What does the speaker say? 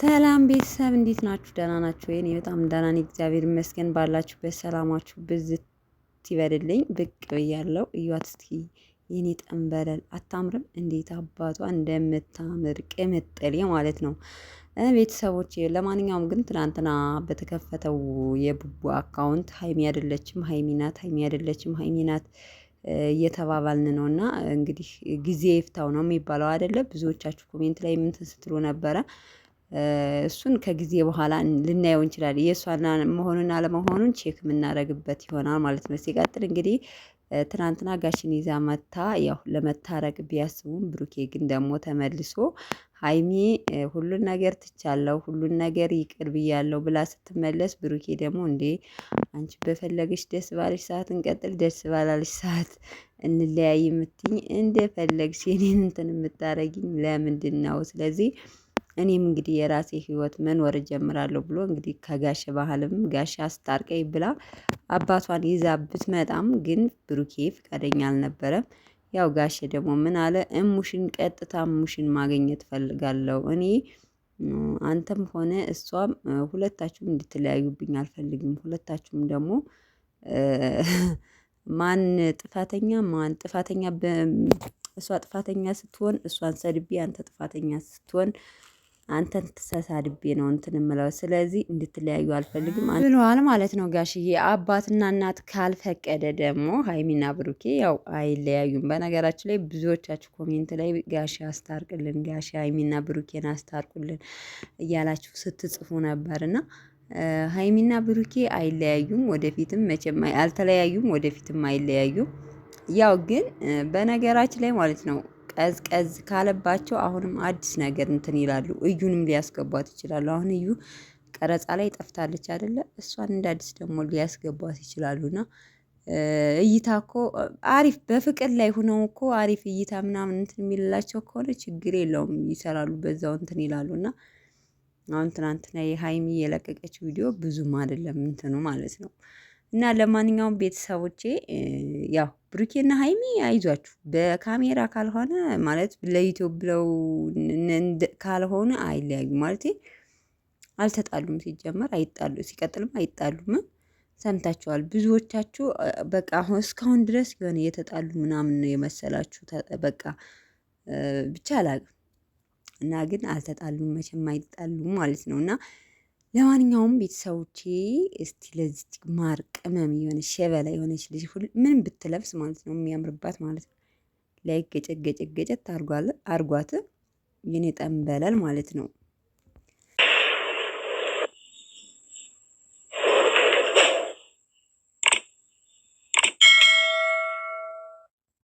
ሰላም ቤተሰብ እንዴት ናችሁ? ደህና ናችሁ ወይ? እኔ በጣም ደህና ነኝ፣ እግዚአብሔር ይመስገን። ባላችሁበት ሰላማችሁ ብዝት ይበልልኝ። ብቅ ብያለሁ። እዩዋት እስኪ የኔ ጠንበለል አታምርም? እንዴት አባቷ እንደምታምር ቅምጥሌ ማለት ነው። ቤተሰቦቼ ለማንኛውም ግን ትናንትና በተከፈተው የቡቡ አካውንት ሀይሚ አይደለችም ሀይሚ ናት፣ ሀይሚ አይደለችም ሀይሚ ናት እየተባባልን ነው። እና እንግዲህ ጊዜ ይፍታው ነው የሚባለው አይደለ? ብዙዎቻችሁ ኮሜንት ላይ ምን ስትሉ ነበረ? እሱን ከጊዜ በኋላ ልናየው እንችላለን። የእሷና መሆኑን አለመሆኑን ቼክ የምናደርግበት ይሆናል ማለት ነው። ሲቀጥል እንግዲህ ትናንትና ጋሽን ይዛ መታ ያው ለመታረቅ ቢያስቡም ብሩኬ ግን ደግሞ ተመልሶ ሀይሚ ሁሉን ነገር ትቻለሁ፣ ሁሉን ነገር ይቅር ብያለሁ ብላ ስትመለስ ብሩኬ ደግሞ እንዴ አንቺ በፈለገሽ ደስ ባለሽ ሰዓት እንቀጥል፣ ደስ ባላለሽ ሰዓት እንለያይ የምትይኝ እንደፈለግሽ የኔን እንትን የምታረጊኝ ለምንድን ነው? ስለዚህ እኔም እንግዲህ የራሴ ህይወት መኖር እጀምራለሁ ብሎ እንግዲህ ከጋሽ ባህልም ጋሽ አስታርቀኝ ብላ አባቷን ይዛ ብትመጣም ግን ብሩኬ ፍቃደኛ አልነበረም። ያው ጋሽ ደግሞ ምን አለ? እሙሽን ቀጥታ እሙሽን ማግኘት ፈልጋለሁ እኔ አንተም ሆነ እሷም ሁለታችሁም እንድትለያዩብኝ አልፈልግም። ሁለታችሁም ደግሞ ማን ጥፋተኛ ማን ጥፋተኛ እሷ ጥፋተኛ ስትሆን እሷን ሰድቤ፣ አንተ ጥፋተኛ ስትሆን አንተን ተሳድቤ ነው እንትን የምለው። ስለዚህ እንድትለያዩ አልፈልግም ብለዋል ማለት ነው ጋሽዬ። አባትና እናት ካልፈቀደ ደግሞ ሀይሚና ብሩኬ ያው አይለያዩም። በነገራችን ላይ ብዙዎቻችሁ ኮሜንት ላይ ጋሽ አስታርቅልን፣ ጋሽ ሀይሚና ብሩኬን አስታርቁልን እያላችሁ ስትጽፉ ነበርና ሀይሚና ብሩኬ አይለያዩም። ወደፊትም መቼም አልተለያዩም፣ ወደፊትም አይለያዩም። ያው ግን በነገራችን ላይ ማለት ነው ቀዝቀዝ ካለባቸው አሁንም አዲስ ነገር እንትን ይላሉ። እዩንም ሊያስገቧት ይችላሉ። አሁን እዩ ቀረጻ ላይ ጠፍታለች አይደለ? እሷን እንደ አዲስ ደግሞ ሊያስገቧት ይችላሉና እይታ እኮ አሪፍ በፍቅር ላይ ሆነው እኮ አሪፍ እይታ ምናምን እንትን የሚልላቸው ከሆነ ችግር የለውም ይሰራሉ፣ በዛው እንትን ይላሉና አሁን ትናንትና የሀይሚ የለቀቀችው ቪዲዮ ብዙም አይደለም እንትኑ ማለት ነው። እና ለማንኛውም ቤተሰቦቼ ያው ብሩኬና ሀይሚ አይዟችሁ፣ በካሜራ ካልሆነ ማለት ለዩቲዩብ ብለው ካልሆነ አይለያዩ ማለት አልተጣሉም። ሲጀመር አይጣሉ፣ ሲቀጥልም አይጣሉም። ሰምታችኋል። ብዙዎቻችሁ በቃ አሁን እስካሁን ድረስ የሆነ የተጣሉ ምናምን ነው የመሰላችሁ። በቃ ብቻ አላቅም እና ግን አልተጣሉም፣ መቼም አይጣሉም ማለት ነው። እና ለማንኛውም ቤተሰቦቼ እስቲ ለዚህ ማር ቅመም የሆነ ሸበላ የሆነች ልጅ ምን ብትለብስ ማለት ነው የሚያምርባት ማለት ነው። ላይ ገጨት አርጓት የኔ ጠንበለል ማለት ነው።